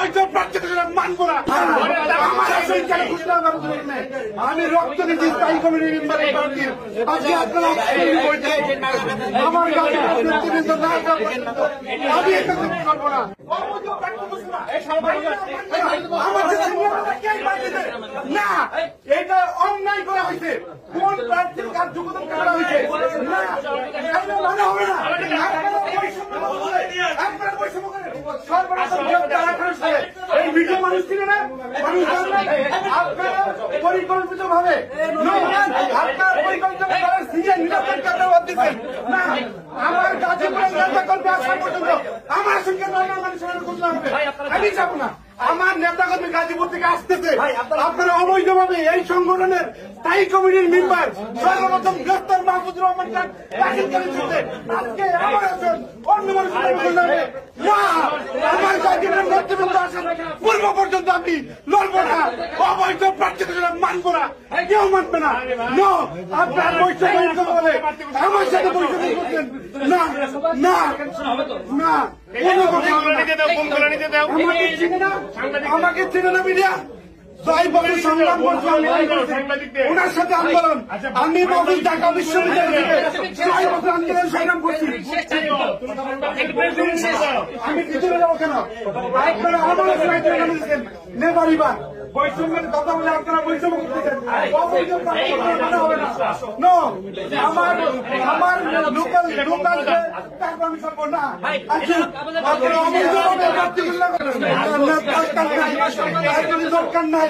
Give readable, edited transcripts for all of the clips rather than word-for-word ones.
অবৈধ প্রার্থীকে মানবো না। আমার আসলে কেন ঘোষণা করা নেই? আমি রক্ত দিচ্ছি স্থায়ী কমিটির মেম্বারের প্রার্থীর। আজকে আপনারা আমার কাছে নেতৃবৃন্দ না আমি এটা করবো না। না, এটা অন্যায় করা হয়েছে। কোন প্রার্থীর কার্যক্রম করা হয়েছে না, মানে হবে না। এই ভিডিও মানুষ ছিল না, মানুষ আপনারা পরিকল্পিত ভাবে আপনার পরিকল্পিত নিরাপদ দিচ্ছেন না। আমার গাজীপুরের নেতা কর্মী আসা পর্যন্ত আমার সঙ্গে নর্মাল মানুষের ঘটনা হবে, আমি যাবো না। আমার নেতা কর্মী গাজীপুর থেকে আসতেছে, আপনারা অবৈধভাবে এই সংগঠনের স্থায়ী কমিটির মেম্বার সর্বপ্রথম গ্রেফতার মাহফুজুর রহমান খান দাখিল করেছিলেন। আজকে আমার আসন অন্য মানুষের ঘটনা হবে না। আমার গাজীপুরের নেতৃবৃন্দ আসেন পূর্ব পর্যন্ত আমি লড়বো না। অবৈধ প্রার্থীকে মানবো না, কেউ মানবে না। আপনার বৈঠক বলে আমার সাথে বৈঠক করছেন না, না, না। আমাকে চিনে না মিডিয়া, সংগ্রাম করছি ওনার সাথে আন্দোলন। আমি মফিজ ঢাকা বিশ্ববিদ্যালয় আন্দোলন সংগ্রাম করছি। আমি ভিতরে যাবো কেন? আপনারা আমার দিচ্ছেন নেবারিবা বৈষম্যের কথা বলে আপনারা বৈষম্য করতেছেন। হবে না। আমার লোকাল আমি করবো না। দরকার নাই,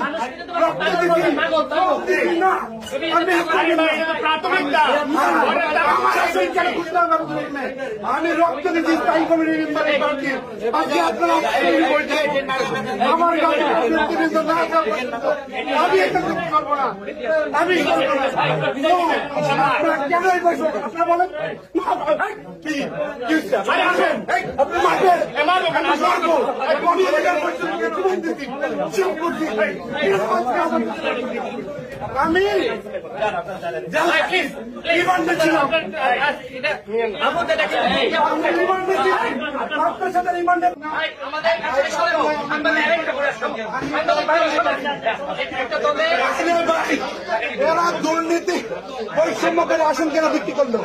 আমি রক্ত দিচ্ছি স্থায়ী কমিটির মেম্বারের প্রার্থীর। আজকে আপনারা আমার নেতৃবৃন্দ না আমি এটা করবো না, আমি করবো না। কেন এই বৈঠক আপনারা বলেন? আমি রিমান্ডে ছিলাম, আপনার সাথে রিমান্ডে এরা দুর্নীতি বৈষম্য করে আসন কেন বিক্রি করলো?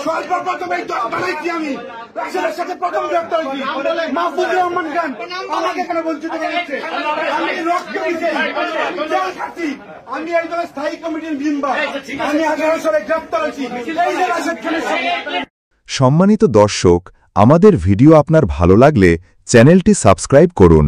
সর্বপ্রথম এই দল বানাইছি আমি, রাশেদের সাথে প্রথম গ্রেফতার হয়েছি মাহফুজুর রহমান খান। আমাকে কেন বঞ্চিত করেছে? আমি রক্ত দিচ্ছি, জল খাচ্ছি। আমি এই দলের স্থায়ী কমিটির মেম্বার। আমি 18 সালে গ্রেফতার হয়েছি। সম্মানিত দর্শক, আমাদের ভিডিও আপনার ভালো লাগলে চ্যানেলটি সাবস্ক্রাইব করুন।